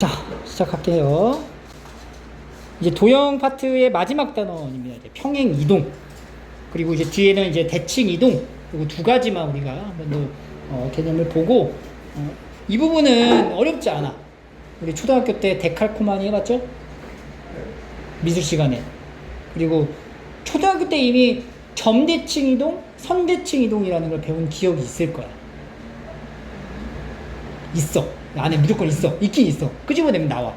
자, 시작할게요. 이제 도형 파트의 마지막 단원입니다. 이제 평행 이동. 그리고 이제 뒤에는 이제 대칭 이동. 그리고 두 가지만 우리가 한번 더 개념을 보고 이 부분은 어렵지 않아. 우리 초등학교 때 데칼코 많이 해봤죠? 미술 시간에. 그리고 초등학교 때 이미 점대칭 이동, 선대칭 이동이라는 걸 배운 기억이 있을 거야. 있어. 안에 무조건 있어. 있긴 있어. 끄집어내면 나와.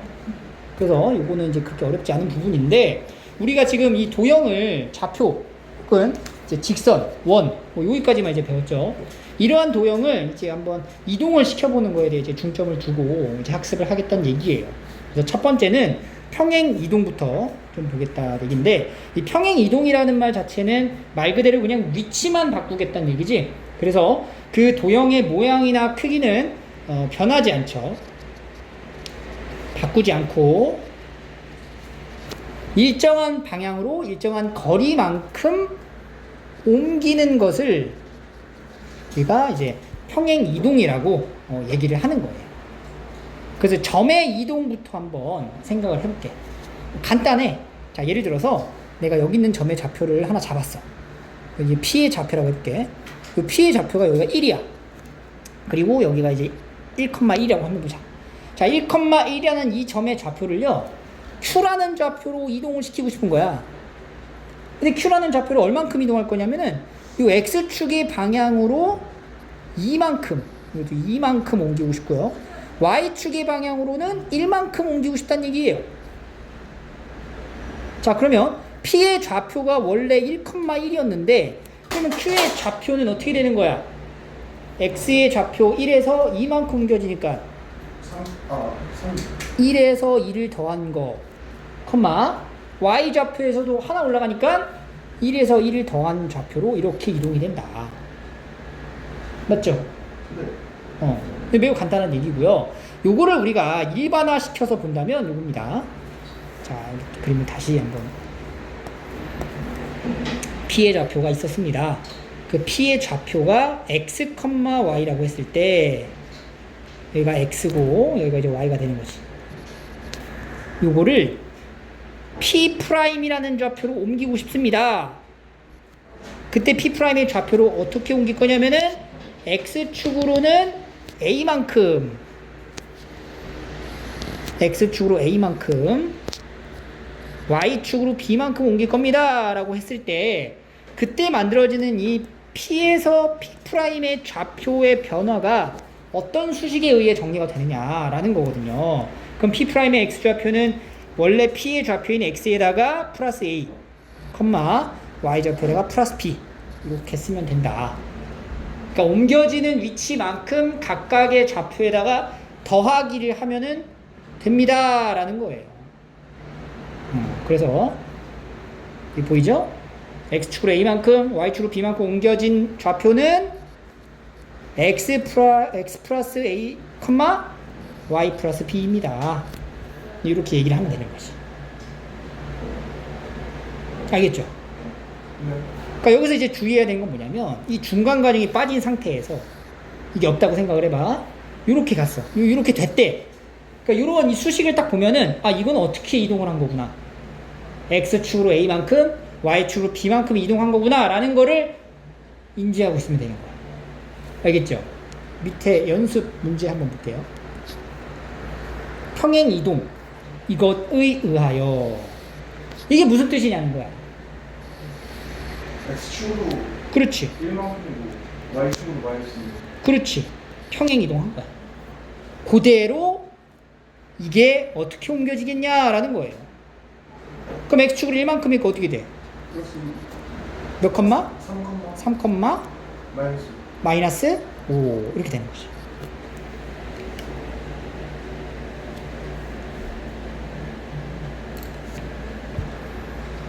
그래서 이거는 이제 그렇게 어렵지 않은 부분인데, 우리가 지금 이 도형을 좌표 혹은 이제 직선, 원, 뭐 여기까지만 이제 배웠죠. 이러한 도형을 이제 한번 이동을 시켜보는 거에 대해 이제 중점을 두고 이제 학습을 하겠다는 얘기예요. 그래서 첫 번째는 평행 이동부터 좀 보겠다 얘기인데, 이 평행 이동이라는 말 자체는 말 그대로 그냥 위치만 바꾸겠다는 얘기지. 그래서 그 도형의 모양이나 크기는 변하지 않죠. 바꾸지 않고 일정한 방향으로 일정한 거리만큼 옮기는 것을 우리가 이제 평행 이동이라고 얘기를 하는 거예요. 그래서 점의 이동부터 한번 생각을 해볼게. 간단해. 자, 예를 들어서 내가 여기 있는 점의 좌표를 하나 잡았어. 여기 P의 좌표라고 해볼게. 그 P의 좌표가 여기가 1이야. 그리고 여기가 이제 1,1이라고 한번 보자. 자, 1,1이라는 이 점의 좌표를요, Q라는 좌표로 이동을 시키고 싶은 거야. 근데 Q라는 좌표를 얼만큼 이동할 거냐면은, 이 X축의 방향으로 이만큼, 이것도 이만큼 옮기고 싶고요. Y축의 방향으로는 1만큼 옮기고 싶다는 얘기예요. 자, 그러면 P의 좌표가 원래 1,1이었는데, 그러면 Q의 좌표는 어떻게 되는 거야? X의 좌표 1에서 2만큼 옮겨지니까 1에서 2를 더한 거, Y 좌표에서도 하나 올라가니까 1에서 1을 더한 좌표로 이렇게 이동이 된다. 맞죠? 네. 매우 간단한 얘기고요. 요거를 우리가 일반화 시켜서 본다면 요겁니다. 자, 그림을 다시 한번. P의 좌표가 있었습니다. 그 P의 좌표가 x, y라고 했을 때 여기가 x고 여기가 이제 y가 되는 거지. 요거를 P'이라는 좌표로 옮기고 싶습니다. 그때 P'의 좌표로 어떻게 옮길 거냐면은 x축으로는 a만큼, x축으로 a만큼, y축으로 b만큼 옮길 겁니다 라고 했을 때, 그때 만들어지는 이 P에서 P'의 좌표의 변화가 어떤 수식에 의해 정리가 되느냐라는 거거든요. 그럼 P'의 X좌표는 원래 P의 좌표인 X에다가 플러스 A, Y좌표에다가 플러스 B 이렇게 쓰면 된다. 그러니까 옮겨지는 위치만큼 각각의 좌표에다가 더하기를 하면은 됩니다 라는 거예요. 그래서 여기 보이죠? X축으로 A만큼, Y축으로 B만큼 옮겨진 좌표는 X 플러스 A, Y 플러스 B입니다. 이렇게 얘기를 하면 되는 거지. 알겠죠? 그러니까 여기서 이제 주의해야 되는 건 뭐냐면, 이 중간 과정이 빠진 상태에서 이게 없다고 생각을 해봐. 이렇게 갔어. 이렇게 됐대. 그러니까 이런 이 수식을 딱 보면은, 아, 이건 어떻게 이동을 한 거구나. X축으로 A만큼, Y축으로 B만큼 이동한 거구나 라는 거를 인지하고 있으면 되는 거야. 알겠죠? 밑에 연습 문제 한번 볼게요. 평행 이동, 이것에 의하여. 이게 무슨 뜻이냐는 거야. X축으로 그렇지. 1만큼이고 Y축으로 마이너스 1. 그렇지. 평행 이동한 거야. 그대로 이게 어떻게 옮겨지겠냐라는 거예요. 그럼 X축으로 1만큼이니까 어떻게 돼? 몇 컴마? 3컴마 마이너스 5 이렇게 되는 거죠.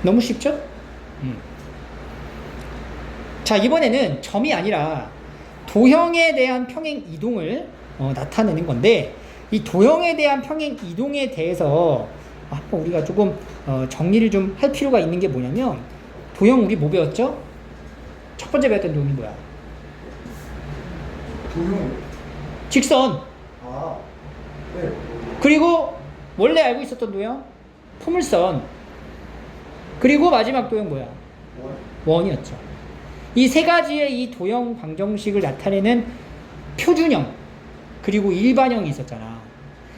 너무 쉽죠? 자, 이번에는 점이 아니라 도형에 대한 평행 이동을 나타내는 건데, 이 도형에 대한 평행 이동에 대해서 한번 우리가 조금 정리를 좀 할 필요가 있는 게 뭐냐면, 도형 우리 뭐 배웠죠? 첫 번째 배웠던 도형이 뭐야? 도형. 직선. 아, 네. 그리고 원래 알고 있었던 도형 포물선. 그리고 마지막 도형 뭐야? 원이었죠. 이 세 가지의 이 도형 방정식을 나타내는 표준형 그리고 일반형이 있었잖아.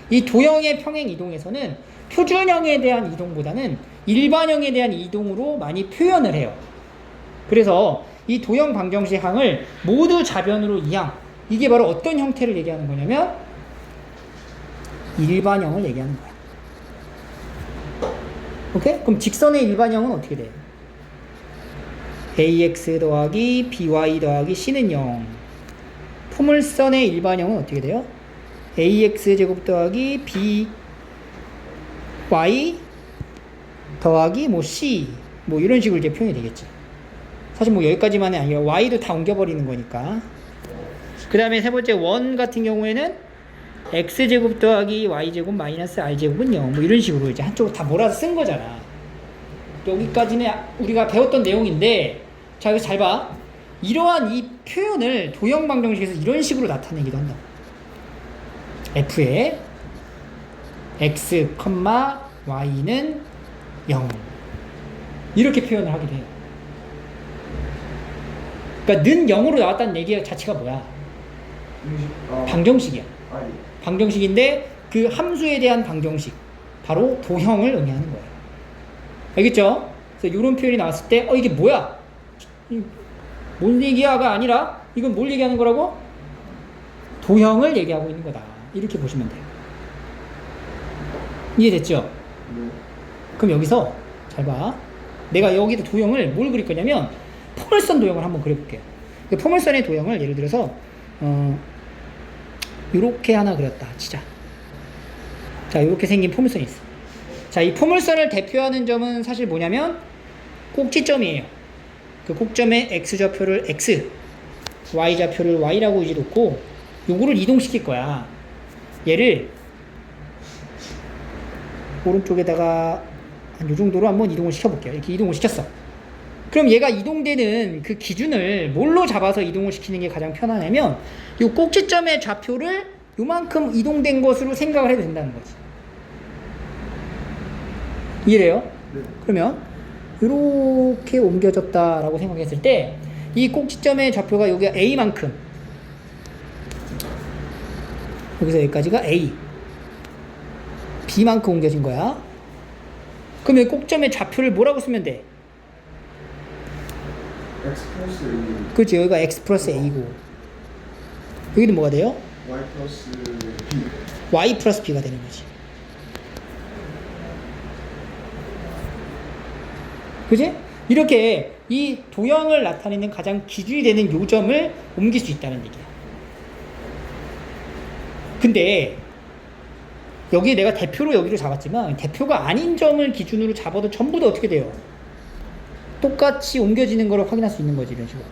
이 도형의 평행 이동에서는 표준형에 대한 이동보다는 일반형에 대한 이동으로 많이 표현을 해요. 그래서 이 도형 방정식 항을 모두 좌변으로 이항. 이게 바로 어떤 형태를 얘기하는 거냐면 일반형을 얘기하는 거야. 오케이? 그럼 직선의 일반형은 어떻게 돼? ax 더하기 by 더하기 c는 0. 포물선의 일반형은 어떻게 돼요? ax 제곱 더하기 by 더하기 뭐 c 뭐 이런 식으로 이제 표현이 되겠지. 사실 뭐 여기까지만이 아니라 y도 다 옮겨버리는 거니까. 그 다음에 세 번째 원 같은 경우에는 x제곱 더하기 y제곱 마이너스 r제곱은 0 뭐 이런 식으로 이제 한쪽으로 다 몰아서 쓴 거잖아. 여기까지는 우리가 배웠던 내용인데, 자 여기서 잘 봐. 이러한 이 표현을 도형 방정식에서 이런 식으로 나타내기도 한다. f의 x, y는 0 이렇게 표현을 하기도 해요. 그러니까 는 0으로 나왔다는 얘기 자체가 뭐야? 방정식이야. 방정식인데 그 함수에 대한 방정식, 바로 도형을 의미하는 거예요. 알겠죠? 그래서 이런 표현이 나왔을 때 이게 뭐야? 뭔 얘기야가 아니라 이건 뭘 얘기하는 거라고? 도형을 얘기하고 있는 거다. 이렇게 보시면 돼요. 이해됐죠? 그럼 여기서 잘 봐. 내가 여기다 도형을 뭘 그릴 거냐면 포물선 도형을 한번 그려볼게요. 포물선의 도형을 예를 들어서 이렇게 하나 그렸다 치자. 자, 이렇게 생긴 포물선이 있어. 자, 이 포물선을 대표하는 점은 사실 뭐냐면 꼭지점이에요. 그 꼭점의 x좌표를 x, y좌표를 y라고 이제 놓고 요거를 이동시킬 거야. 얘를 오른쪽에다가 한 요 정도로 한번 이동을 시켜볼게요. 이렇게 이동을 시켰어. 그럼 얘가 이동되는 그 기준을 뭘로 잡아서 이동을 시키는 게 가장 편하냐면 요 꼭지점의 좌표를 요만큼 이동된 것으로 생각을 해도 된다는 거지. 이해돼요? 네. 그러면 이렇게 옮겨졌다라고 생각했을 때 이 꼭지점의 좌표가 여기가 A만큼, 여기서 여기까지가 A, B만큼 옮겨진 거야. 그럼 이 꼭점의 좌표를 뭐라고 쓰면 돼? X 플러스 A, 그렇지, 여기가 X 플러스 A고 여기는 뭐가 돼요? Y 플러스 B. Y 플러스 B가 되는 거지. 그지? 이렇게 이 도형을 나타내는 가장 기준이 되는 요점을 옮길 수 있다는 얘기야. 근데 여기에 내가 대표로 여기를 잡았지만 대표가 아닌 점을 기준으로 잡아도 전부 다 어떻게 돼요? 똑같이 옮겨지는 걸 확인할 수 있는 거지, 이런 식으로.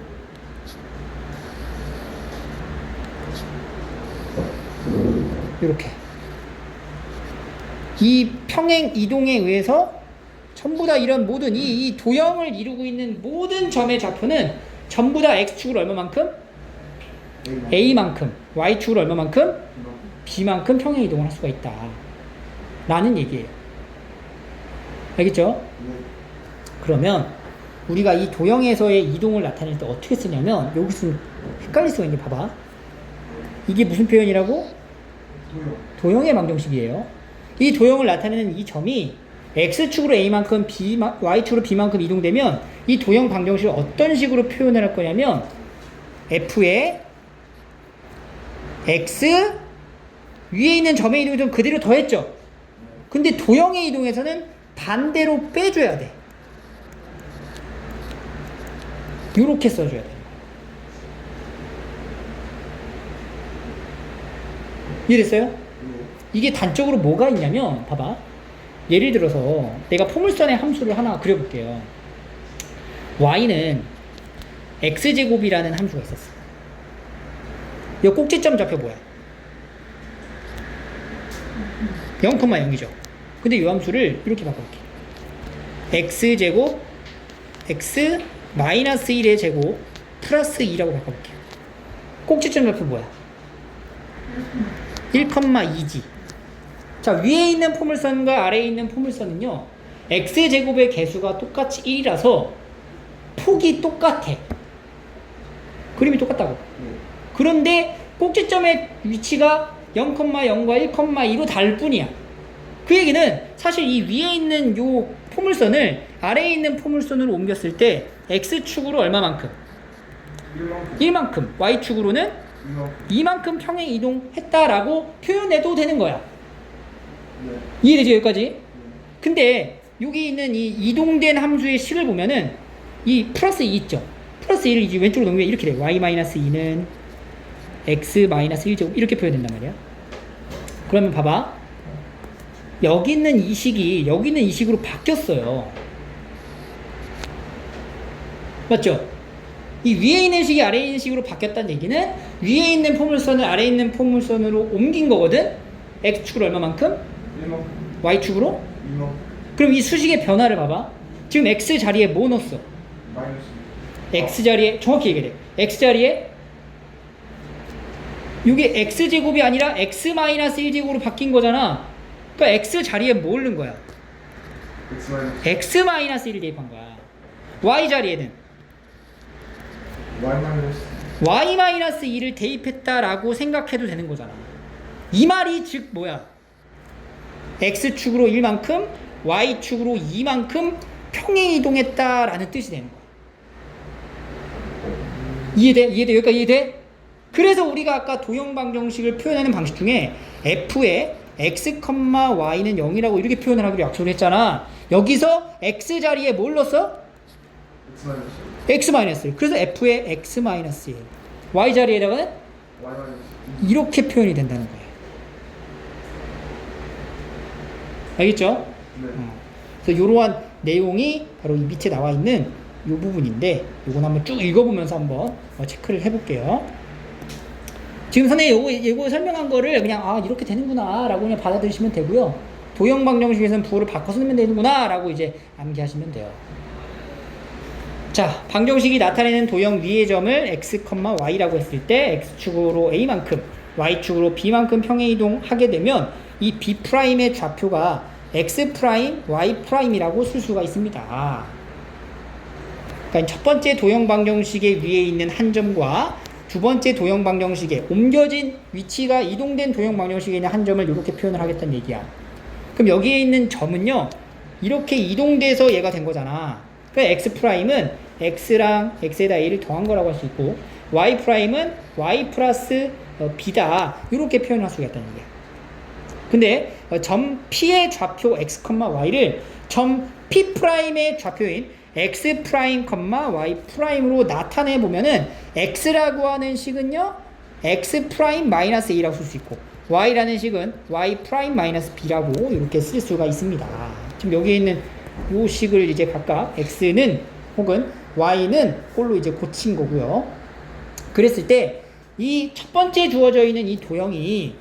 이렇게 이 평행 이동에 의해서 전부 다 이런 모든 이 도형을 이루고 있는 모든 점의 좌표는 전부 다 x축을 얼마만큼? a만큼, y축을 얼마만큼? b만큼 평행 이동을 할 수가 있다 라는 얘기예요. 알겠죠? 그러면 우리가 이 도형에서의 이동을 나타낼 때 어떻게 쓰냐면, 여기 쓰면 헷갈릴 수가 있는데 봐봐. 이게 무슨 표현이라고? 도형의 방정식이에요. 이 도형을 나타내는 이 점이 x축으로 a만큼 y축으로 b만큼 이동되면 이 도형 방정식을 어떤 식으로 표현을 할 거냐면 f의 x 위에 있는 점의 이동을 좀 그대로 더했죠. 근데 도형의 이동에서는 반대로 빼줘야 돼. 이렇게 써줘야 돼. 이해됐어요? 이게 단적으로 뭐가 있냐면 봐봐. 예를 들어서 내가 포물선의 함수를 하나 그려볼게요. y는 x제곱이라는 함수가 있었어. 이 꼭지점 좌표 뭐야? 0,0이죠. 근데 이 함수를 이렇게 바꿔볼게. x제곱 x 마이너스 1의 제곱 플러스 2라고 바꿔볼게요. 꼭지점 좌표 뭐야? 1,2지. 자, 위에 있는 포물선과 아래에 있는 포물선은요, x제곱의 개수가 똑같이 1이라서 폭이 똑같아. 그림이 똑같다고. 그런데 꼭지점의 위치가 0,0과 1,2로 다를 뿐이야. 그 얘기는 사실 이 위에 있는 요 포물선을 아래에 있는 포물선으로 옮겼을 때 x축으로 얼마만큼? 1만큼, y축으로는 2만큼 평행 이동했다라고 표현해도 되는 거야. 이해되죠, 여기까지? 근데 여기 있는 이 이동된 함수의 식을 보면은 이 플러스 2 있죠? 플러스 2를 이제 왼쪽으로 넘기면 이렇게 돼. y-2는 x-1제곱 이렇게 표현된단 말이야. 그러면 봐봐. 여기 있는 이 식이 여기 있는 이 식으로 바뀌었어요. 맞죠? 이 위에 있는 식이 아래에 있는 식으로 바뀌었다는 얘기는 위에 있는 포물선을 아래에 있는 포물선으로 옮긴 거거든? x축으로 얼마만큼? 1만 y축으로? 2만 그럼 이 수식의 변화를 봐봐. 지금 x 자리에 뭐 넣었어? 마이너스 x 자리에 정확히 얘기해. x 자리에 이게 x제곱이 아니라 x-1제곱으로 바뀐 거잖아. 그러니까 x 자리에 뭘 넣은 거야? x 마이너스 x-1 대입한 거야. y 자리에는 y 마이너스 y-2를 대입했다라고 생각해도 되는 거잖아. 이 말이 즉 뭐야? x축으로 1만큼 y축으로 2만큼 평행 이동했다라는 뜻이 되는 거야. 이해돼? 이해돼? 여기까지 이해돼? 그래서 우리가 아까 도형 방정식을 표현하는 방식 중에 f의 x, y는 0이라고 이렇게 표현을 하기로 약속을 했잖아. 여기서 x 자리에 뭘 넣었어? x 마이너스 x-1. 그래서 f의 x-1. y 자리에다가는 y 마이너스 이렇게 표현이 된다는 거예요. 알겠죠? 네. 그래서 이러한 내용이 바로 이 밑에 나와 있는 이 부분인데, 이건 한번 쭉 읽어보면서 한번 체크를 해볼게요. 지금 선생님 이거 설명한 거를 그냥 이렇게 되는구나 라고 그냥 받아들이시면 되고요. 도형 방정식에서는 부호를 바꿔서 넣으면 되는구나 라고 이제 암기하시면 돼요. 자, 방정식이 나타내는 도형 위의 점을 x, y라고 했을 때 x축으로 a만큼 y축으로 b만큼 평행 이동하게 되면 이 b'의 좌표가 x', y'이라고 쓸 수가 있습니다. 그러니까 첫 번째 도형 방정식의 위에 있는 한 점과 두 번째 도형 방정식에 옮겨진 위치가 이동된 도형 방정식에 있는 한 점을 이렇게 표현을 하겠다는 얘기야. 그럼 여기에 있는 점은요, 이렇게 이동돼서 얘가 된 거잖아. 그러니까 x'은 x랑 x에다 a를 더한 거라고 할 수 있고, y'은 y 플러스 b다. 이렇게 표현할 수가 있다는 얘기야. 근데 점 P의 좌표 x, y를 점 P'의 좌표인 x', y''로 나타내 보면은 x라고 하는 식은요 x'-a라고 쓸 수 있고, y라는 식은 y'-b라고 이렇게 쓸 수가 있습니다. 지금 여기에 있는 요 식을 이제 각각 x는 혹은 y는 꼴로 이제 고친 거고요. 그랬을 때 이 첫 번째 주어져 있는 이 도형이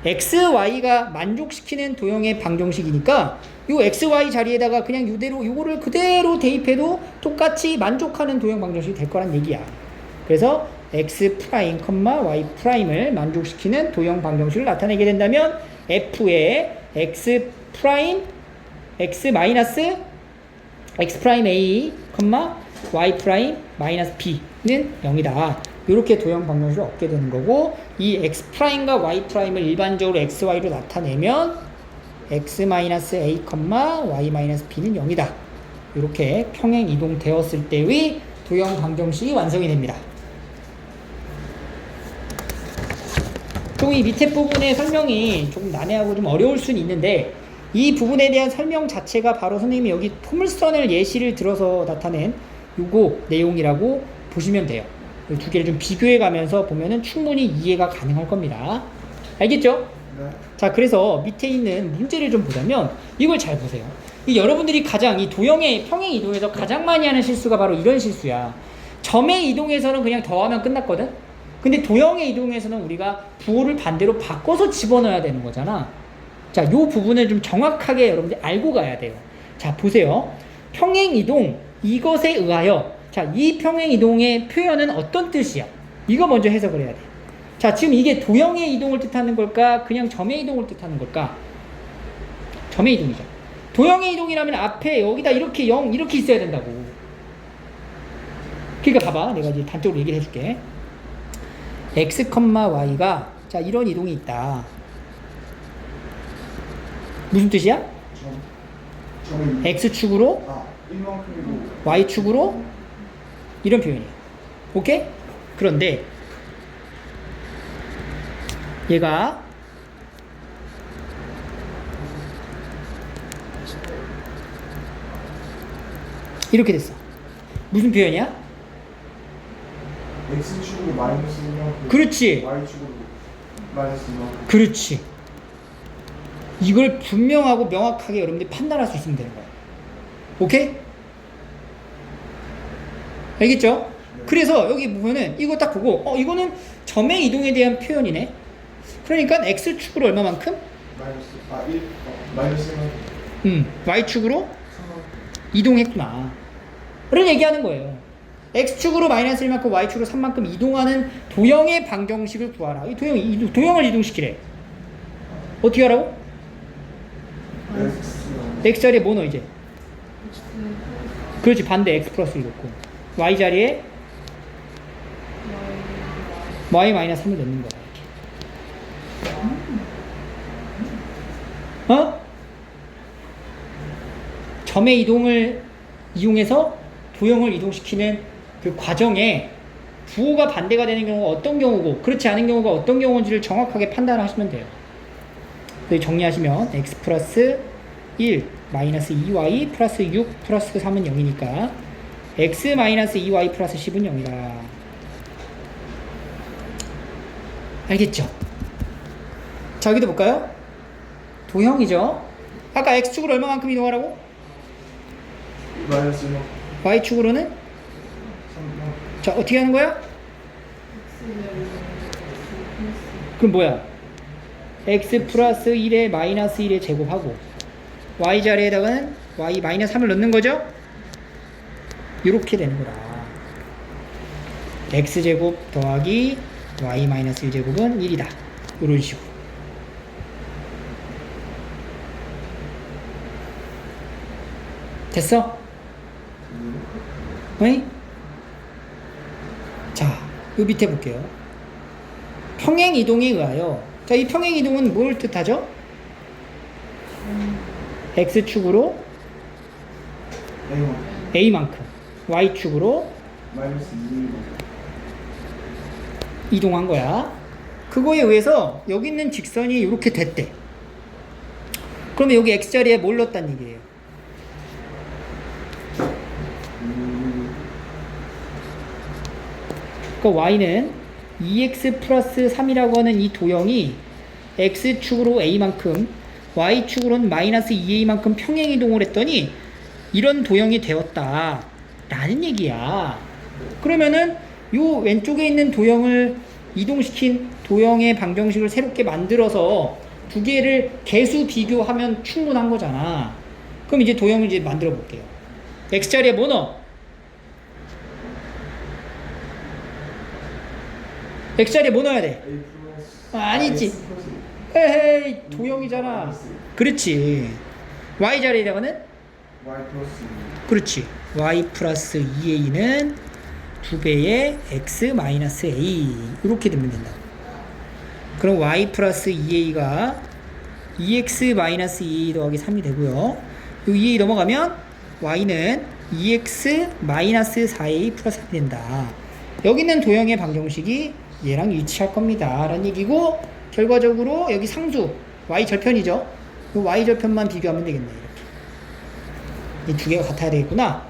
x, y가 만족시키는 도형의 방정식이니까 요 x, y 자리에다가 그냥 요거를 그대로 대입해도 똑같이 만족하는 도형 방정식이 될 거란 얘기야. 그래서 x', y''을 만족시키는 도형 방정식을 나타내게 된다면 f의 x', x-a, y'-b는 0이다. 이렇게 도형 방정식을 얻게 되는 거고, 이 x'과 y'을 일반적으로 xy로 나타내면 x-a, y-b는 0이다. 이렇게 평행 이동되었을 때의 도형 방정식이 완성이 됩니다. 좀 이 밑에 부분의 설명이 조금 난해하고 좀 어려울 수는 있는데, 이 부분에 대한 설명 자체가 바로 선생님이 여기 포물선을 예시를 들어서 나타낸 요거 내용이라고 보시면 돼요. 이 두 개를 좀 비교해 가면서 보면은 충분히 이해가 가능할 겁니다. 알겠죠? 네. 자, 그래서 밑에 있는 문제를 좀 보자면 이걸 잘 보세요. 이 여러분들이 가장 이 도형의 평행 이동에서 가장 많이 하는 실수가 바로 이런 실수야. 점의 이동에서는 그냥 더하면 끝났거든? 근데 도형의 이동에서는 우리가 부호를 반대로 바꿔서 집어넣어야 되는 거잖아. 자, 요 부분을 좀 정확하게 여러분들 알고 가야 돼요. 자, 보세요. 평행 이동, 이것에 의하여, 자, 이 평행 이동의 표현은 어떤 뜻이야? 이거 먼저 해석을 해야 돼. 자, 지금 이게 도형의 이동을 뜻하는 걸까? 그냥 점의 이동을 뜻하는 걸까? 점의 이동이죠. 도형의 이동이라면 앞에 여기다 이렇게 0 이렇게 있어야 된다고. 그러니까 봐봐, 내가 이제 단적으로 얘기를 해줄게. x, y가 자 이런 이동이 있다. 무슨 뜻이야? 점이 x축으로 이만큼이고 y축으로 이런 표현이야. 오케이? 그런데 얘가 이렇게 됐어. 무슨 표현이야? x축으로 마이너스 이만큼 그렇지. y축으로 마이너스 이만큼 그렇지. 이걸 분명하고 명확하게 여러분들이 판단할 수 있으면 되는 거야. 오케이? 알겠죠? 그래서 여기 보면은 이거 딱 보고 이거는 점의 이동에 대한 표현이네. 그러니까 x축으로 얼마만큼? 마이너스 이만큼 y축으로 3만큼 이동했구나. 를 얘기하는 거예요. x축으로 마이너스 1만큼 y축으로 3만큼 이동하는 도형의 방정식을 구하라. 이 도형을 이동시키래. 어떻게 하라고? x 자리에 뭐 넣어 이제? 그렇지, 반대 x 플러스 이렇고 y 자리에 y 마이너스 3을 넣는 거야. 이렇게. 점의 이동을 이용해서 도형을 이동시키는 그 과정에 부호가 반대가 되는 경우가 어떤 경우고 그렇지 않은 경우가 어떤 경우인지를 정확하게 판단하시면 돼요. 여기 정리하시면 x 플러스 1 마이너스 2y 플러스 6 플러스 3은 0이니까 x 마이너스 2y 플러스 10은 0이다. 알겠죠? 자, 여기도 볼까요? 도형이죠. 아까 x축으로 얼마만큼 이동하라고? 마이너스 이만큼 y축으로는? 3만큼 자, 어떻게 하는 거야? 그럼 뭐야? x 플러스 1에 마이너스 1에 제곱하고 y 자리에다가는 y 마이너스 3을 넣는 거죠? 이렇게 되는 거다. x제곱 더하기 y 마이너스 1제곱은 1이다. 이런 식으로. 됐어? 어이? 자, 이 밑에 볼게요. 평행 이동에 의하여, 자, 이 평행 이동은 뭘 뜻하죠? x축으로 a만큼, y축으로 마이너스 2만큼 이동한 거야. 그거에 의해서 여기 있는 직선이 이렇게 됐대. 그러면 여기 x자리에 뭘 넣었단 얘기예요? 그러니까 y는 2x 플러스 3이라고 하는 이 도형이 x축으로 a만큼 y축으로는 마이너스 2a만큼 평행이동을 했더니 이런 도형이 되었다 라는 얘기야. 그러면은 요 왼쪽에 있는 도형을 이동시킨 도형의 방정식을 새롭게 만들어서 두 개를 개수 비교하면 충분한 거잖아. 그럼 이제 도형을 이제 만들어 볼게요. x자리에 뭐 넣어? x자리에 뭐 넣어야 돼? a 플러스 아니지. x 플러스 에헤이, 도형이잖아. 그렇지. y 자리에다가는? y 플러스 그렇지. y 플러스 2a는 2배의 x 마이너스 a 이렇게 되면 된다. 그럼 y 플러스 2a가 2x 마이너스 2a 더하기 3이 되고요. 이 2a 넘어가면 y는 2x 마이너스 4a 플러스 3이 된다. 여기 있는 도형의 방정식이 얘랑 일치할 겁니다 라는 얘기고, 결과적으로 여기 상수 y절편이죠. 이 y절편만 비교하면 되겠네. 이렇게 이 두 개가 같아야 되겠구나.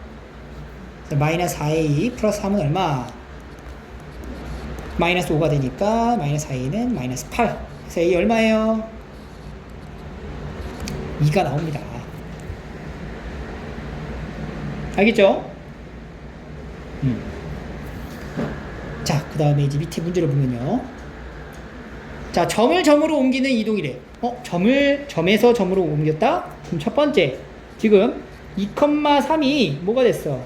마이너스 4a 플러스 3은 얼마? 마이너스 5가 되니까 마이너스 4a는 마이너스 8. 그래서 a 얼마예요? 2가 나옵니다. 알겠죠? 자, 그 다음에 이제 밑에 문제를 보면요. 자, 점을 점으로 옮기는 이동이래. 점에서 점으로 옮겼다? 그럼 첫 번째, 지금 2,3이 뭐가 됐어?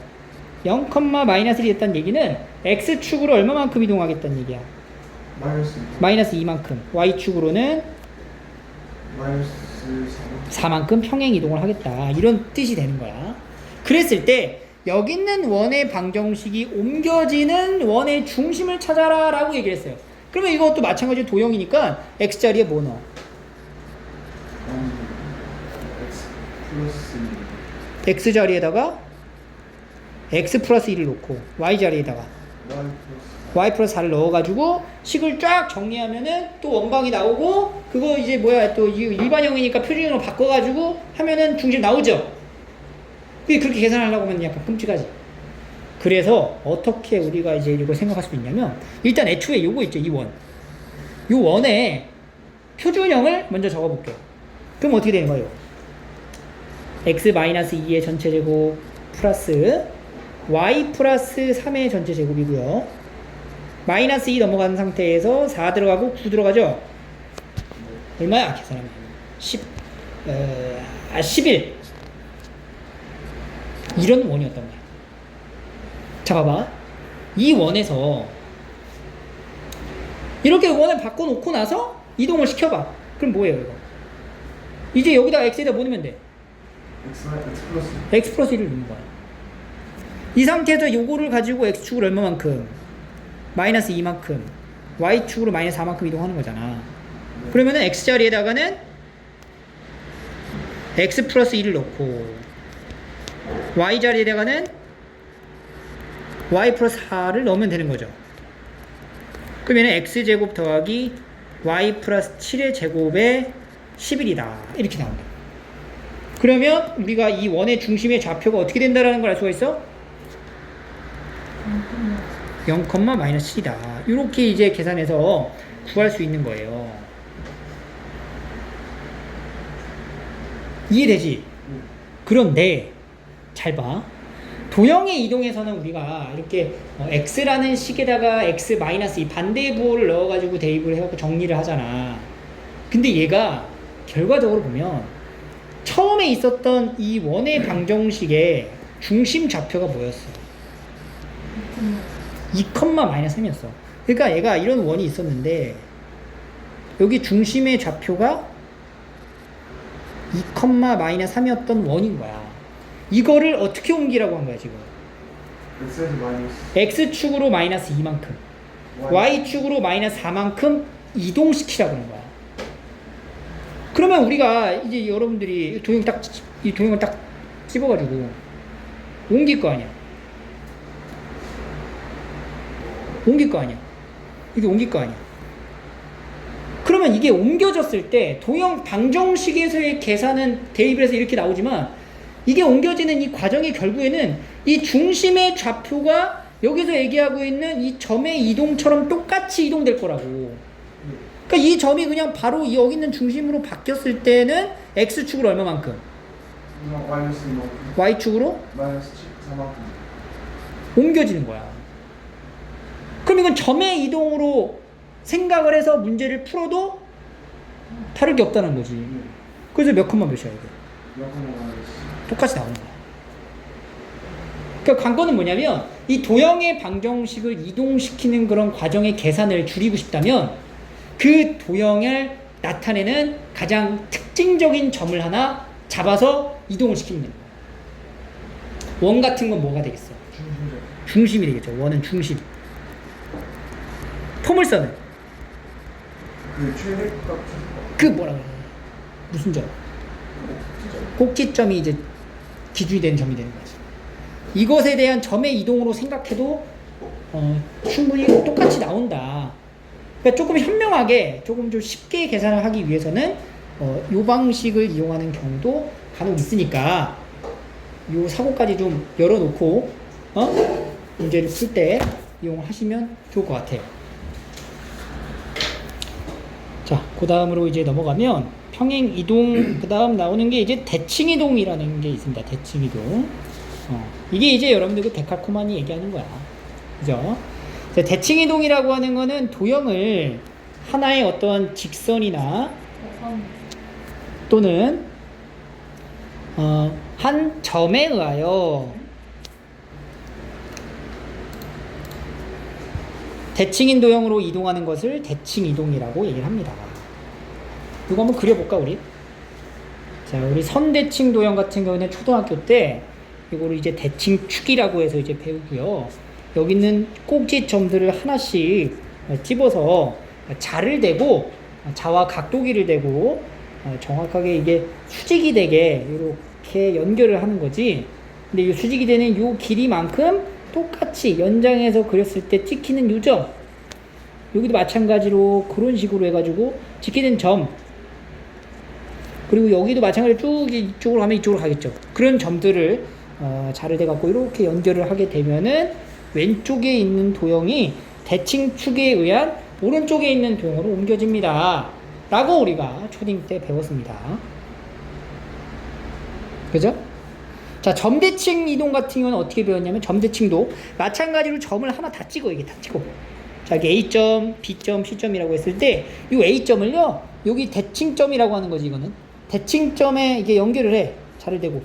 0, 마이너스 1이 됐다는 얘기는 x축으로 얼마만큼 이동하겠다는 얘기야? 마이너스 마이너스 2만큼. y축으로는 마이너스 4만큼 평행 이동을 하겠다. 이런 뜻이 되는 거야. 그랬을 때 여기 있는 원의 방정식이 옮겨지는 원의 중심을 찾아라 라고 얘기를 했어요. 그러면 이것도 마찬가지로 도형이니까 x자리에 뭐 넣어? X 플러스 x자리에다가 x 플러스 1을 놓고 y자리에다가 Y 플러스 y 플러스 4를 넣어가지고 식을 쫙 정리하면은 또 원방이 나오고 그거 이제 뭐야 또 일반형이니까 표준형으로 바꿔가지고 하면은 중심 나오죠. 그게 그렇게 계산하려고 하면 약간 끔찍하지. 그래서 어떻게 우리가 이제 이걸 생각할 수 있냐면 일단 애초에 요거 있죠. 이 원. 요 원에 표준형을 먼저 적어볼게요. 그럼 어떻게 되는 거예요? x-2의 전체 제곱 플러스 y 플러스 3의 전체 제곱이고요. 마이너스 2 넘어가는 상태에서 4 들어가고 9 들어가죠? 얼마야? 계산하면 11 이런 원이었단 말이야. 자 봐봐. 이 원에서 이렇게 원을 바꿔놓고 나서 이동을 시켜봐. 그럼 뭐예요 이거? 이제 여기다 x에다 뭐 넣으면 돼? x 플러스 1을 넣는 거야. 이 상태에서 요거를 가지고 x축을 얼마만큼? 마이너스 2만큼 y축으로 마이너스 4만큼 이동하는 거잖아. 그러면은 x자리에다가는 x 플러스 1을 넣고 y자리에다가는 y 플러스 4를 넣으면 되는 거죠. 그러면은 x제곱 더하기 y 플러스 7의 제곱에 11이다 이렇게 나온다. 그러면 우리가 이 원의 중심의 좌표가 어떻게 된다라는 걸 알 수가 있어? 0,-7이다. 이렇게 이제 계산해서 구할 수 있는 거예요. 이해되지? 그런데 잘 봐. 도형의 이동에서는 우리가 이렇게 x라는 식에다가 x-2 반대의 부호를 넣어가지고 대입을 해갖고 정리를 하잖아. 근데 얘가 결과적으로 보면 처음에 있었던 이 원의 방정식의 중심 좌표가 뭐였어? 2,-3이었어. 그러니까 얘가 이런 원이 있었는데 여기 중심의 좌표가 2,-3이었던 원인 거야. 이거를 어떻게 옮기라고 한 거야 지금? X에서 마이너스 x축으로 마이너스 2만큼 y축으로 마이너스 4만큼 이동시키라고 하는 거야. 그러면 우리가 이제 여러분들이 이 도형을 딱 집어가지고 옮길 거 아니야. 옮길 거 아니야. 이게 옮길 거 아니야. 그러면 이게 옮겨졌을 때 도형 방정식에서의 계산은 대입을 해서 이렇게 나오지만 이게 옮겨지는 이 과정의 결국에는 이 중심의 좌표가 여기서 얘기하고 있는 이 점의 이동처럼 똑같이 이동될 거라고. 그러니까 이 점이 그냥 바로 여기 있는 중심으로 바뀌었을 때는 x축으로 얼마만큼? 마이너스 2만큼 y축으로 마이너스 4만큼 옮겨지는 거야. 그럼 이건 점의 이동으로 생각을 해서 문제를 풀어도 다를 게 없다는 거지. 그래서 몇 컴마 몇이야 이게? 똑같이 나오는 거야. 그러니까 관건은 뭐냐면 이 도형의 방정식을 이동시키는 그런 과정의 계산을 줄이고 싶다면 그 도형을 나타내는 가장 특징적인 점을 하나 잡아서 이동을 시키면 됩니다. 원 같은 건 뭐가 되겠어? 중심이 되겠죠. 원은 중심. 포물선은 그 최대값 그 뭐라 그래? 무슨 점? 꼭지점이 이제 기준이 되는 점이 되는 거지. 이것에 대한 점의 이동으로 생각해도 충분히 똑같이 나온다. 그러니까 조금 현명하게, 조금 좀 쉽게 계산을 하기 위해서는 이 방식을 이용하는 경우도 간혹 있으니까 이 사고까지 좀 열어놓고 문제를 풀 때 이용하시면 좋을 것 같아요. 자, 그 다음으로 이제 넘어가면 평행 이동, 그 다음 나오는 게 이제 대칭 이동이라는 게 있습니다. 대칭 이동. 이게 이제 여러분들 그 데칼코마니 얘기하는 거야. 그죠? 대칭 이동이라고 하는 거는 도형을 하나의 어떤 직선이나 또는 한 점에 의하여 대칭인 도형으로 이동하는 것을 대칭 이동이라고 얘기를 합니다. 이거 한번 그려볼까 우리? 자, 우리 선대칭 도형 같은 경우는 초등학교 때 이거를 이제 대칭축이라고 해서 이제 배우고요. 여기 있는 꼭지점들을 하나씩 집어서 자를 대고 자와 각도기를 대고 정확하게 이게 수직이 되게 이렇게 연결을 하는 거지. 근데 이 수직이 되는 이 길이만큼 똑같이 연장해서 그렸을 때 찍히는 요점, 여기도 마찬가지로 그런 식으로 해가지고 찍히는 점, 그리고 여기도 마찬가지로 쭉 이쪽으로 가면 이쪽으로 가겠죠. 그런 점들을 자를 대갖고 이렇게 연결을 하게 되면은 왼쪽에 있는 도형이 대칭축에 의한 오른쪽에 있는 도형으로 옮겨집니다 라고 우리가 초딩 때 배웠습니다. 그죠? 자, 점대칭 이동 같은 경우는 어떻게 배웠냐면, 점대칭도 마찬가지로 점을 하나 다 찍어, 이게 다 찍어. 자, 이게 A점, B점, C점이라고 했을 때, 이 A점을요, 여기 대칭점이라고 하는 거지, 이거는. 대칭점에 이게 연결을 해. 자를 대고.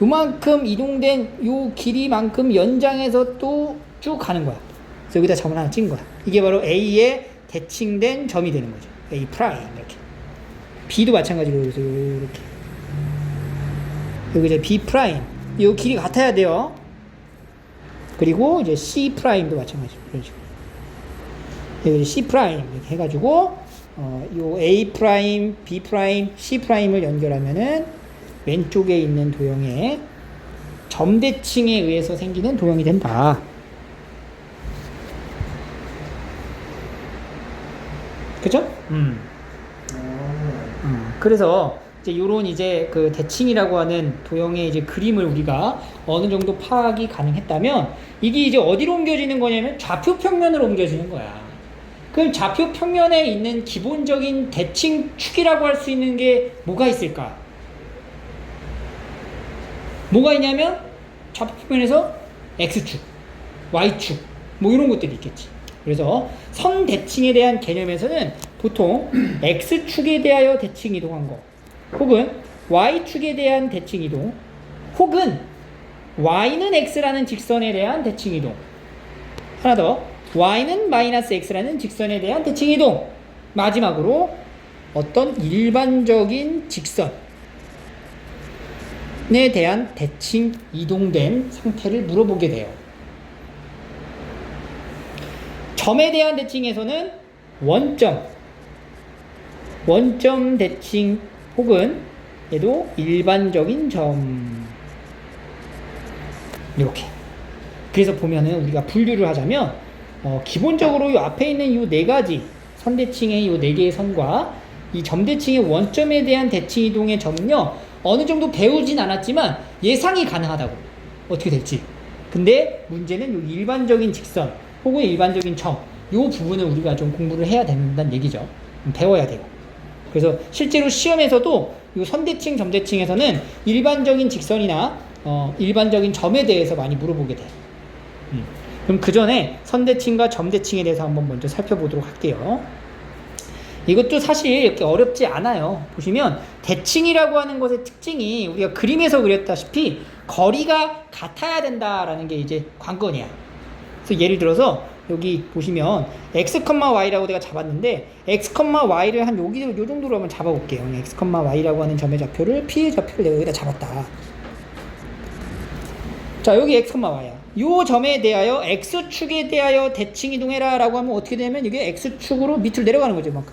요만큼 이동된 요 길이만큼 연장해서 또 쭉 가는 거야. 그래서 여기다 점을 하나 찍은 거야. 이게 바로 A의 대칭된 점이 되는 거죠. A 프라임, 이렇게. B도 마찬가지로, 그래서 이렇게. 여기 이제 B 프라임, 이 길이 같아야 돼요. 그리고 이제 C 프라임도 마찬가지로 이런 식으로. 여기 C 프라임 이렇게 해가지고 요 A 프라임, B 프라임, C 프라임을 연결하면은 왼쪽에 있는 도형의 점대칭에 의해서 생기는 도형이 된다. 그죠? 그래서 이제 요런 이제 그 대칭이라고 하는 도형의 이제 그림을 우리가 어느 정도 파악이 가능했다면, 이게 이제 어디로 옮겨지는 거냐면 좌표 평면으로 옮겨지는 거야. 그럼 좌표 평면에 있는 기본적인 대칭축이라고 할 수 있는 게 뭐가 있을까? 뭐가 있냐면 좌표 평면에서 X축, Y축 뭐 이런 것들이 있겠지. 그래서 선대칭에 대한 개념에서는 보통 X축에 대하여 대칭 이동한 거, 혹은 Y축에 대한 대칭 이동, 혹은 Y는 X라는 직선에 대한 대칭 이동, 하나 더 Y는 마이너스 X라는 직선에 대한 대칭 이동, 마지막으로 어떤 일반적인 직선에 대한 대칭 이동된 상태를 물어보게 돼요. 점에 대한 대칭에서는 원점 대칭, 혹은 얘도 일반적인 점, 이렇게. 그래서 보면은 우리가 분류를 하자면 기본적으로 이 앞에 있는 이 네 가지 선대칭의 이 네 개의 선과 이 점대칭의 원점에 대한 대칭 이동의 점은요, 어느 정도 배우진 않았지만 예상이 가능하다고, 어떻게 될지. 근데 문제는 이 일반적인 직선 혹은 일반적인 점, 이 부분을 우리가 좀 공부를 해야 된다는 얘기죠. 배워야 돼요. 그래서 실제로 시험에서도 이 선대칭, 점대칭에서는 일반적인 직선이나 일반적인 점에 대해서 많이 물어보게 돼요. 그럼 그 전에 선대칭과 점대칭에 대해서 한번 먼저 살펴보도록 할게요. 이것도 사실 이렇게 어렵지 않아요. 보시면 대칭이라고 하는 것의 특징이 우리가 그림에서 그렸다시피 거리가 같아야 된다라는 게 이제 관건이야. 그래서 예를 들어서 여기 보시면 x, y라고 내가 잡았는데 x, y를 한 여기 요 정도로 한번 잡아볼게요. x, y라고 하는 점의 좌표를 p의 좌표를 내가 여기다 잡았다. 자, 여기 x, y야. 요 점에 대하여 x축에 대하여 대칭 이동해라 라고 하면 어떻게 되면 이게 x축으로 밑으로 내려가는 거죠. 이만큼.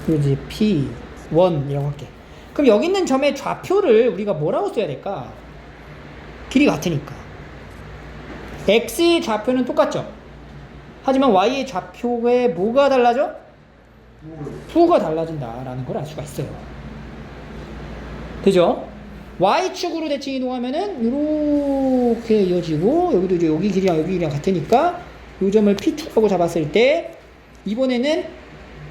그지 p1이라고 할게. 그럼 여기 있는 점의 좌표를 우리가 뭐라고 써야 될까? 길이 같으니까 x의 좌표는 똑같죠. 하지만 y의 좌표에 뭐가 달라져? 부호가 달라진다라는 걸 알 수가 있어요. 그죠? y축으로 대칭 이동하면은 이렇게 이어지고, 여기도 이제 여기 길이랑 여기 길이랑 같으니까 이 점을 p2라고 잡았을 때 이번에는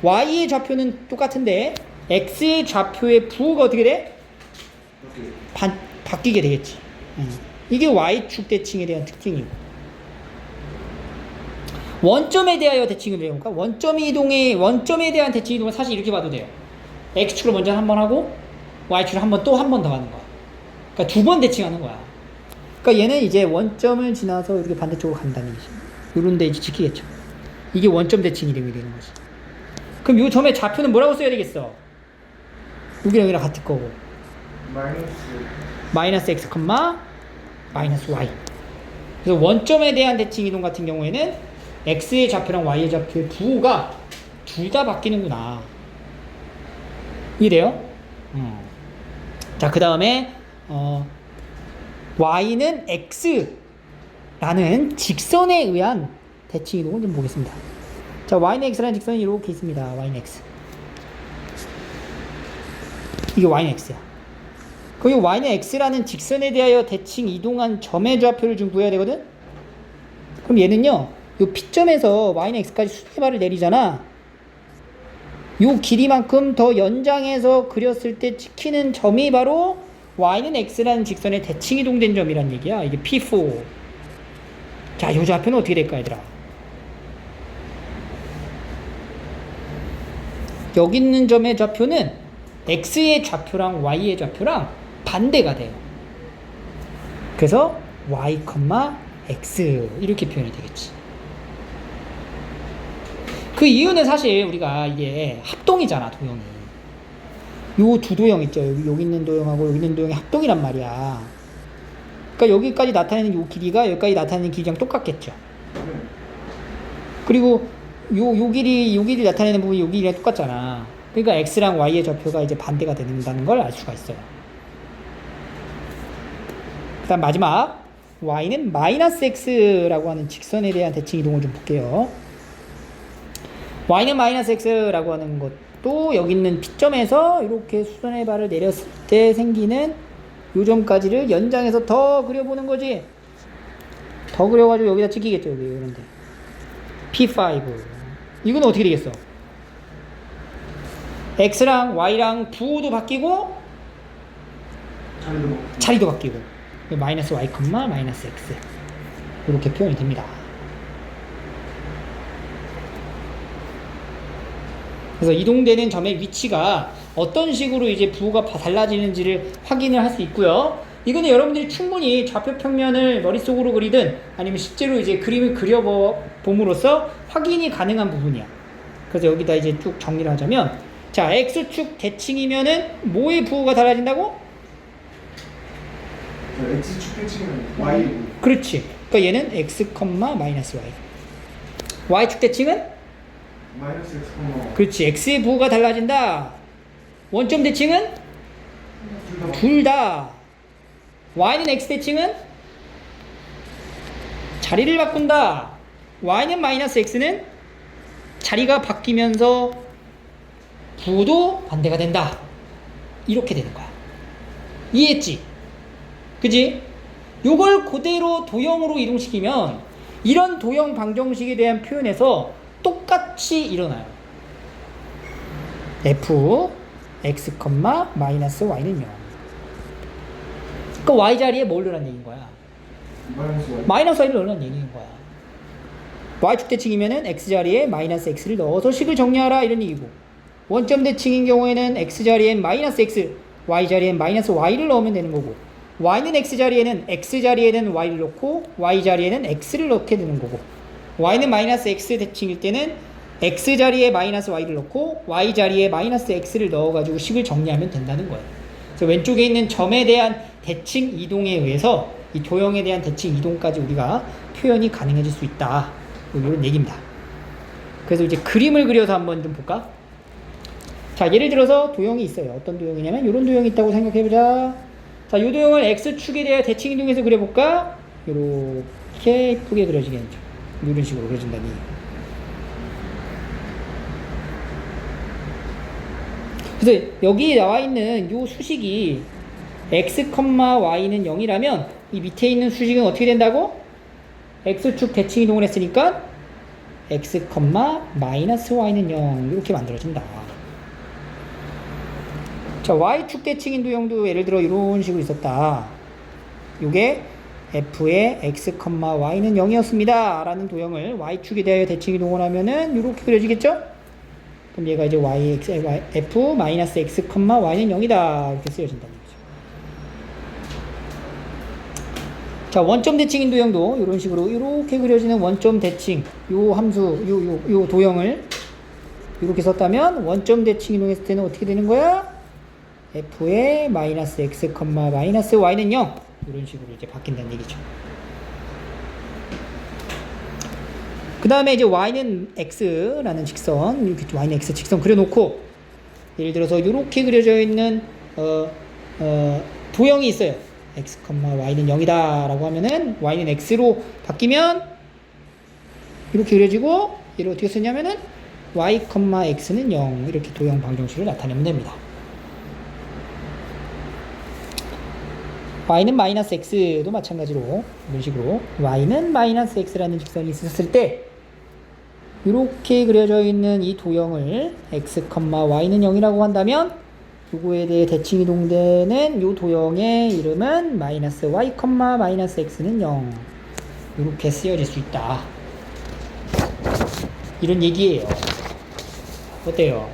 y의 좌표는 똑같은데 x의 좌표의 부호가 어떻게 돼? 바뀌게 되겠지. 이게 y축 대칭에 대한 특징이고, 원점에 대하여 대칭을 해볼까? 원점에 대한 대칭 이동은 사실 이렇게 봐도 돼요. x축으로 먼저 한 번 하고 y축으로 한 번 또 한 번 더 하는 거야. 그러니까 두 번 대칭하는 거야. 그러니까 얘는 이제 원점을 지나서 이렇게 반대쪽으로 간다는 얘기지. 이런 데 이제 지키겠죠. 이게 원점 대칭 이동이 되는 거지. 그럼 이 점의 좌표는 뭐라고 써야 되겠어? 여기랑 여기랑 같을 거고. 마이너스 마이너스 x, 마이너스 y. 그래서 원점에 대한 대칭 이동 같은 경우에는 x의 좌표랑 y의 좌표의 부호가 둘 다 바뀌는구나. 이래요? 자, 그 다음에 y는 x라는 직선에 의한 대칭 이동을 좀 보겠습니다. 자, y는 x라는 직선이 이렇게 있습니다. y는 x. 이게 y는 x야. 그리고 y는 x라는 직선에 대하여 대칭 이동한 점의 좌표를 좀 구해야 되거든? 그럼 얘는요, 요 P점에서 y는 x까지 수직발을 내리잖아. 요 길이만큼 더 연장해서 그렸을 때 찍히는 점이 바로 y는 x라는 직선에 대칭 이동된 점이란 얘기야. 이게 P4. 자, 요 좌표는 어떻게 될까, 얘들아? 여기 있는 점의 좌표는 x의 좌표랑 y의 좌표랑 반대가 돼요. 그래서 y, x 이렇게 표현이 되겠지. 그 이유는 사실 우리가 이게 합동이잖아, 도형이. 요 두 도형 있죠. 여기 있는 도형하고 여기 있는 도형이 합동이란 말이야. 그러니까 여기까지 나타내는 요 길이가 여기까지 나타내는 길이랑 똑같겠죠. 그리고 요 길이 나타내는 부분이 요 길이랑 똑같잖아. 그러니까 x랑 y의 좌표가 이제 반대가 된다는 걸 알 수가 있어요. 그 다음 마지막 y는 마이너스 x라고 하는 직선에 대한 대칭 이동을 좀 볼게요. y는 마이너스 x라고 하는 것도 여기 있는 P점에서 이렇게 수선의 발을 내렸을 때 생기는 요점까지를 연장해서 더 그려보는 거지. 더 그려가지고 여기다 찍히겠죠. 여기 이런데 P5. 이건 어떻게 되겠어? x랑 y랑 부호도 바뀌고 자리도 바뀌고 마이너스 y, 마이너스 x 이렇게 표현이 됩니다. 그래서 이동되는 점의 위치가 어떤 식으로 이제 부호가 달라지는지를 확인을 할 수 있고요. 이거는 여러분들이 충분히 좌표 평면을 머릿속으로 그리든 아니면 실제로 이제 그림을 그려봄으로써 확인이 가능한 부분이야. 그래서 여기다 이제 쭉 정리를 하자면, 자, x축 대칭이면은 뭐의 부호가 달라진다고? x축 대칭은 y. 그렇지. 그러니까 얘는 x, 마이너스 y. y축 대칭은? 마이너스 x, 그렇지. x의 부호가 달라진다. 원점 대칭은? 둘 다. y는 x 대칭은? 자리를 바꾼다. y는 마이너스 x는 자리가 바뀌면서 부호도 반대가 된다. 이렇게 되는 거야. 이해했지? 그지? 요걸 그대로 도형으로 이동시키면 이런 도형 방정식에 대한 표현에서 똑같이 일어나요. f x, 마이너스 y는 0. 그 y 자리에 뭘 넣으라는 얘기인 거야? 마이너스 y를 넣으라는 얘기인 거야. y축 대칭이면은 x 자리에 마이너스 x를 넣어서 식을 정리하라 이런 얘기고, 원점 대칭인 경우에는 x 자리엔 마이너스 x, y 자리엔 마이너스 y를 넣으면 되는 거고, y는 x 자리에는 y를 넣고 y 자리에는 x를 넣게 되는 거고, y는 마이너스 x 대칭일 때는 x 자리에 마이너스 y를 넣고 y 자리에 마이너스 x를 넣어가지고 식을 정리하면 된다는 거예요. 그래서 왼쪽에 있는 점에 대한 대칭 이동에 의해서 이 도형에 대한 대칭 이동까지 우리가 표현이 가능해질 수 있다. 이런 얘기입니다. 그래서 이제 그림을 그려서 한번 좀 볼까? 자, 예를 들어서 도형이 있어요. 어떤 도형이냐면 이런 도형이 있다고 생각해보자. 자, 이 도형을 x축에 대한 대칭 이동해서 그려볼까? 이렇게 예쁘게 그려지겠죠. 이런 식으로 그려진다니. 그래서 여기 나와 있는 이 수식이 x, y는 0이라면 이 밑에 있는 수식은 어떻게 된다고? x축 대칭 이동을 했으니까 x, 마이너스 y는 0 이렇게 만들어진다. 자, y축 대칭 도형도 예를 들어 이런 식으로 있었다. 요게 f의 x, y는 0이었습니다 라는 도형을 y축에 대하여 대칭 이동을 하면은 이렇게 그려지겠죠? 그럼 얘가 이제 f 마이너스 x, y는 0이다 이렇게 쓰여진다는 거죠. 자, 원점 대칭인 도형도 이런 식으로 이렇게 그려지는 원점 대칭 요 함수 요 도형을 이렇게 썼다면 원점 대칭 이동했을 때는 어떻게 되는 거야? f의 마이너스 x, 마이너스 y는 0 이런 식으로 이제 바뀐다는 얘기죠. 그 다음에 이제 y는 x라는 직선, 이렇게 y는 x 직선 그려놓고 예를 들어서 이렇게 그려져 있는 도형이 있어요. x, y는 0이다 라고 하면은 y는 x로 바뀌면 이렇게 그려지고 얘를 어떻게 쓰냐면은 y, x는 0 이렇게 도형 방정식을 나타내면 됩니다. y는 마이너스 x도 마찬가지로 이런 식으로 y는 마이너스 x라는 직선이 있었을 때 이렇게 그려져 있는 이 도형을 x, y는 0이라고 한다면 요거에 대해 대칭 이동되는 요 도형의 이름은 마이너스 y, 마이너스 x는 0 이렇게 쓰여질 수 있다. 이런 얘기예요. 어때요?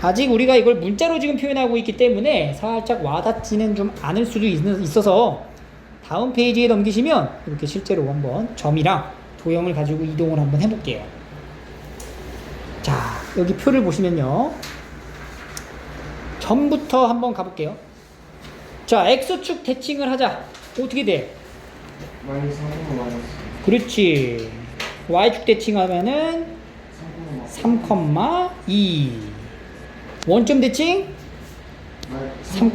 아직 우리가 이걸 문자로 지금 표현하고 있기 때문에 살짝 와닿지는 좀 않을 수도 있어서 다음 페이지에 넘기시면 이렇게 실제로 한번 점이랑 도형을 가지고 이동을 한번 해볼게요. 자, 여기 표를 보시면요. 점부터 한번 가볼게요. 자, X축 대칭을 하자. 어떻게 돼? 마이너스 3, 마이너스 그렇지. Y축 대칭하면은 3,2. 원점 대칭? 3,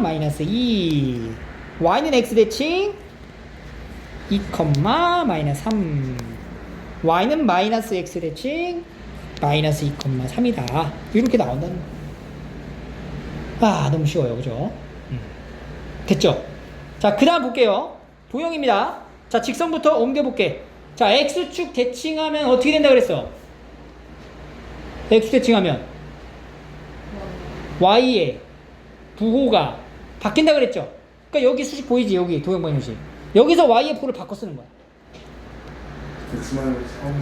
마이너스 2. Y는 X 대칭? 2, 마이너스 3. Y는 마이너스 X 대칭? 마이너스 2, 3이다. 이렇게 나온다는 거. 아, 너무 쉬워요. 그죠? 됐죠? 자, 그 다음 볼게요. 도형입니다. 자, 직선부터 옮겨볼게. 자, X축 대칭하면 어떻게 된다 그랬어? X축 대칭하면 Y의 부호가 바뀐다 그랬죠? 그러니까 여기 수식 보이지? 여기 도형 방정식. 여기서 Y의 부호를 바꿔 쓰는 거야. x 마이너스 3,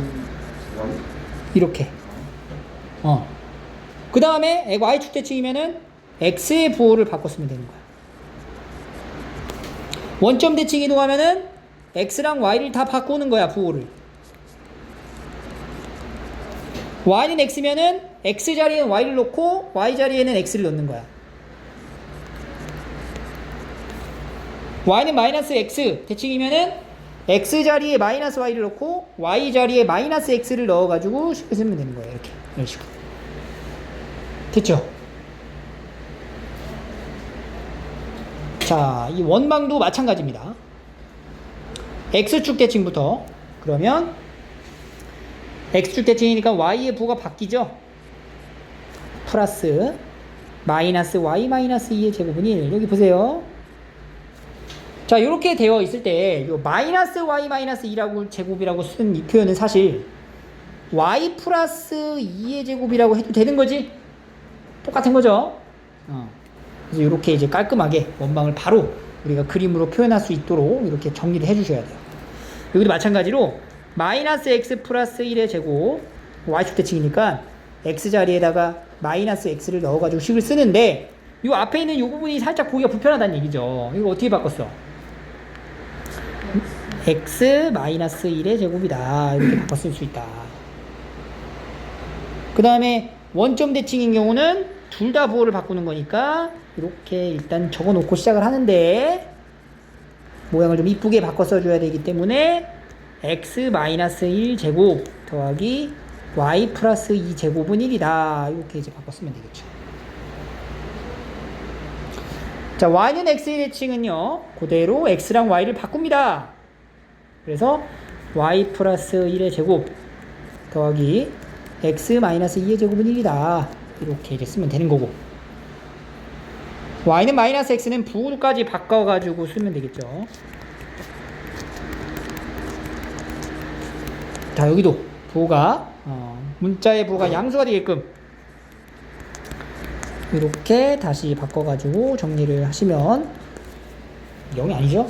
y 이렇게. 그 다음에 Y축 대칭이면은 X의 부호를 바꿔 쓰면 되는 거야. 원점 대칭 이동하면은 X랑 Y를 다 바꾸는 거야, 부호를. Y는 X면은 X 자리에는 Y를 넣고 Y 자리에는 X를 넣는 거야. Y는 마이너스 X 대칭이면은 X 자리에 마이너스 Y를 넣고 Y 자리에 마이너스 X를 넣어가지고 쓰면 되는 거예요. 이렇게. 이런 식으로. 됐죠? 자, 이 원방도 마찬가지입니다. X축 대칭부터. 그러면 X축 대칭이니까 Y의 부호가 바뀌죠? 플러스 마이너스 Y 마이너스 2의 제곱은 1. 여기 보세요. 자, 이렇게 되어 있을 때 요 마이너스 Y 마이너스 2라고 제곱이라고 쓴 이 표현은 사실 Y 플러스 2의 제곱이라고 해도 되는 거지? 똑같은 거죠? 그래서 이렇게 이제 깔끔하게 원방을 바로 우리가 그림으로 표현할 수 있도록 이렇게 정리를 해주셔야 돼요. 여기도 마찬가지로 마이너스 x 플러스 1의 제곱 y축 대칭이니까 x 자리에다가 마이너스 x를 넣어가지고 식을 쓰는데 이 앞에 있는 이 부분이 살짝 보기가 불편하다는 얘기죠. 이거 어떻게 바꿨어? x 마이너스 1의 제곱이다. 이렇게 바꿔 쓸 수 있다. 그 다음에 원점 대칭인 경우는 둘 다 부호를 바꾸는 거니까 이렇게 일단 적어 놓고 시작을 하는데 모양을 좀 이쁘게 바꿔 써줘야 되기 때문에 x-1 제곱 더하기 y 플러스 2 제곱은 1이다. 이렇게 이제 바꿔 쓰면 되겠죠. 자, y는 x의 대칭은요, 그대로 x랑 y를 바꿉니다. 그래서 y 플러스 1의 제곱 더하기 x-2의 제곱은 1이다. 이렇게 이제 쓰면 되는 거고, y는 마이너스 x는 부호까지 바꿔가지고 쓰면 되겠죠. 자, 여기도 부호가 문자의 부호가 양수가 되게끔 이렇게 다시 바꿔가지고 정리를 하시면 0이 아니죠?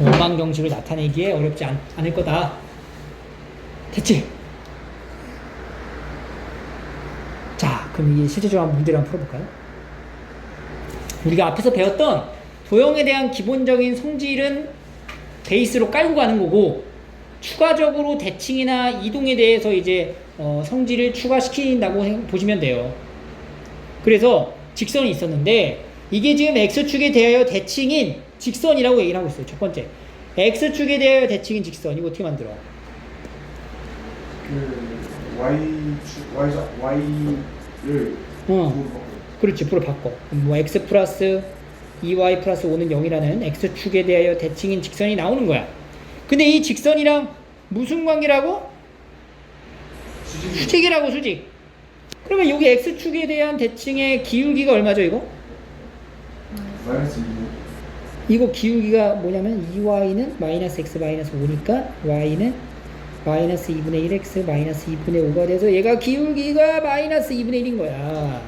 원방정식을 나타내기에 어렵지 않을 거다. 됐지? 자, 그럼 이 실제적으로 한번 문제를 한번 풀어볼까요? 우리가 앞에서 배웠던 도형에 대한 기본적인 성질은 베이스로 깔고 가는 거고, 추가적으로 대칭이나 이동에 대해서 이제 성질을 추가시킨다고 보시면 돼요. 그래서 직선이 있었는데 이게 지금 x축에 대하여 대칭인 직선이라고 얘기를 하고 있어요. 첫 번째, x축에 대하여 대칭인 직선. 이거 어떻게 만들어? 그 Y를 그렇지, 불을 바꿔. 뭐 x 플러스 2y 플러스 5는 0이라는 x축에 대하여 대칭인 직선이 나오는 거야. 근데 이 직선이랑 무슨 관계라고? 수직이라고, 수직. 그러면 여기 x축에 대한 대칭의 기울기가 얼마죠, 이거? 마이너스 2. 이거 기울기가 뭐냐면 2y는 마이너스 x 마이너스 5니까 y는 마이너스 2분의 1x 마이너스 2분의 5가 돼서 얘가 기울기가 마이너스 2분의 1인 거야.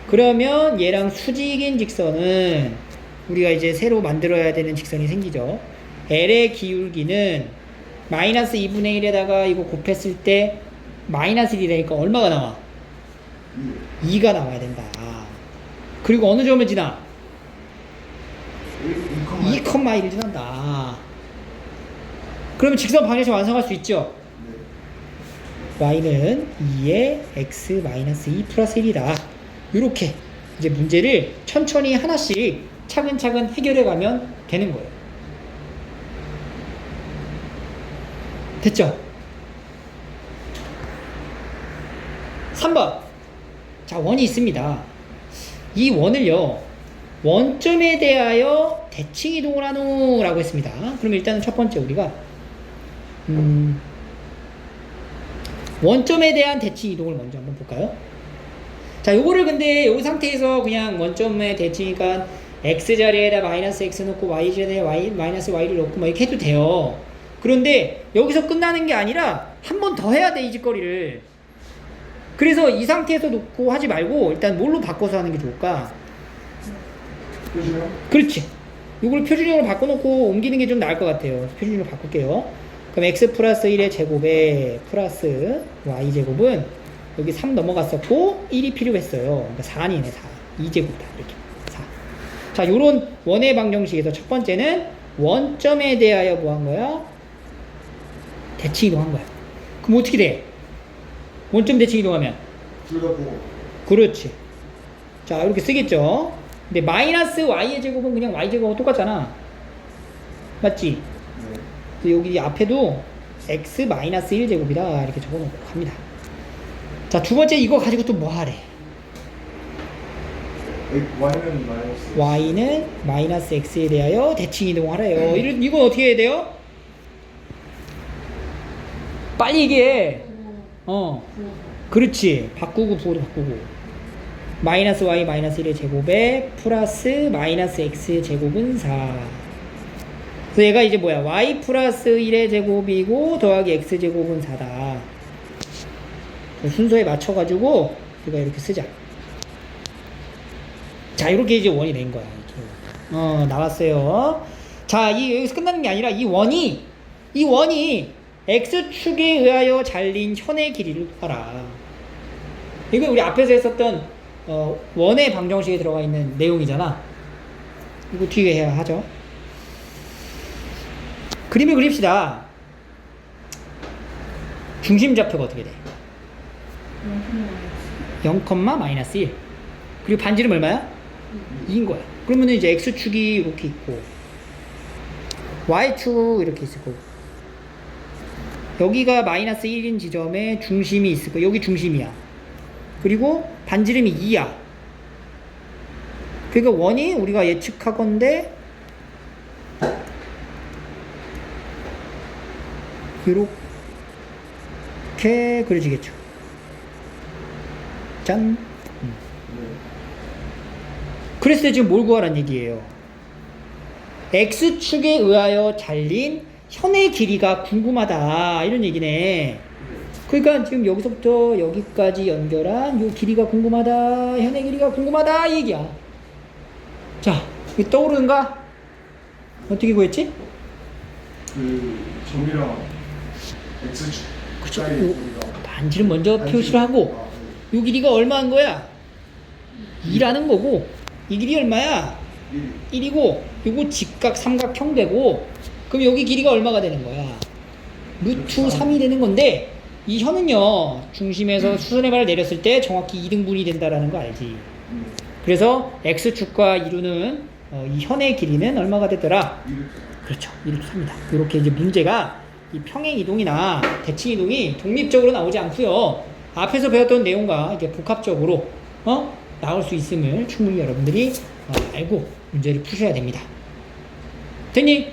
그러면 얘랑 수직인 직선은 우리가 이제 새로 만들어야 되는 직선이 생기죠. L의 기울기는 마이너스 2분의 1에다가 이거 곱했을 때 마이너스 1이라니까 얼마가 나와? 2가 나와야 된다. 그리고 어느 점을 지나? 2,1을 지난다. 그러면 직선 방정식 완성할 수 있죠? y는 2의 x 마이너스 2 플러스 1이다. 이렇게 이제 문제를 천천히 하나씩 차근차근 해결해 가면 되는 거예요. 됐죠? 3번. 자, 원이 있습니다. 이 원을요, 원점에 대하여 대칭 이동을 하노라고 했습니다. 그럼 일단은 첫 번째 우리가 원점에 대한 대칭 이동을 먼저 한번 볼까요? 자, 요거를 근데 요 상태에서 그냥 원점의 대칭이니까 x 자리에다 마이너스 x 넣고 y 자리에 마이너스 y를 넣고 뭐 이렇게 해도 돼요. 그런데 여기서 끝나는 게 아니라 한 번 더 해야 돼, 이 짓거리를. 그래서 이 상태에서 놓고 하지 말고 일단 뭘로 바꿔서 하는 게 좋을까? 표준형? 그렇지. 이걸 표준형으로 바꿔놓고 옮기는 게 좀 나을 것 같아요. 표준형으로 바꿀게요. 그럼 x 플러스 1의 제곱에 플러스 y 제곱은 여기 3 넘어갔었고 1이 필요했어요. 그러니까 4아니네, 4. 2제곱이다. 이렇게 4. 자, 요런 원의 방정식에서 첫 번째는 원점에 대하여 뭐 한 거야? 대칭 이동한 거야. 그럼 어떻게 돼? 원점 대칭 이동하면? 둘 다 보고. 그렇지. 자, 이렇게 쓰겠죠. 근데 마이너스 y의 제곱은 그냥 y 제곱하고 똑같잖아. 맞지? 네. 그래서 여기 앞에도 x 마이너스 1 제곱이다 이렇게 적어놓고 갑니다. 자, 두 번째 이거 가지고 또 뭐 하래? Y는 마이너스. y는 마이너스 x에 대하여 대칭 이동하래요. 이건 어떻게 해야 돼요? 빨리 얘기해. 그렇지. 바꾸고 부호도 바꾸고. 마이너스 y 마이너스 1의 제곱에 플러스 마이너스 x 제곱은 4. 그래서 얘가 이제 뭐야? y 플러스 1의 제곱이고 더하기 x 제곱은 4다. 순서에 맞춰가지고 우리가 이렇게 쓰자. 자, 이렇게 이제 원이 된 거야. 이렇게. 나왔어요. 자, 여기서 끝나는 게 아니라 이 원이 x축에 의하여 잘린 현의 길이를 구하라. 이건 우리 앞에서 했었던 원의 방정식에 들어가 있는 내용이잖아. 이거 뒤에 해야 하죠. 그림을 그립시다. 중심 좌표가 어떻게 돼? 0, 마이너스 1. 그리고 반지름 얼마야? 2인 거야. 그러면 이제 x축이 이렇게 있고 y축 이렇게 있을 거고 여기가 마이너스 1인 지점에 중심이 있을 거야. 여기 중심이야. 그리고 반지름이 2야. 그러니까 원이 우리가 예측하건대 이렇게 그려지겠죠. 짠. 그랬을 때 지금 뭘 구하라는 얘기예요? x축에 의하여 잘린 현의 길이가 궁금하다 이런 얘기네. 그러니까 지금 여기서부터 여기까지 연결한 요 길이가 궁금하다, 현의 길이가 궁금하다 이 얘기야. 자, 이게 떠오르는가? 어떻게 구했지? 그 점이랑 x축 그쵸. 사이 요 거리가 반지름 먼저 표시를 하고 요 길이가 얼마인 거야? 2라는 거고 이 길이 얼마야? 1이고 요거 직각 삼각형 되고 그럼 여기 길이가 얼마가 되는 거야? 루트 3이 되는 건데 이 현은요 중심에서 수선의 발을 내렸을 때 정확히 2등분이 된다라는 거 알지? 그래서 x축과 이루는 이 현의 길이는 얼마가 되더라? 이렇게. 그렇죠. 이렇게 합니다. 이렇게 이제 문제가 이 평행 이동이나 대칭 이동이 독립적으로 나오지 않고요. 앞에서 배웠던 내용과 이게 복합적으로 나올 수 있음을 충분히 여러분들이 알고 문제를 푸셔야 됩니다. 됐니? 네.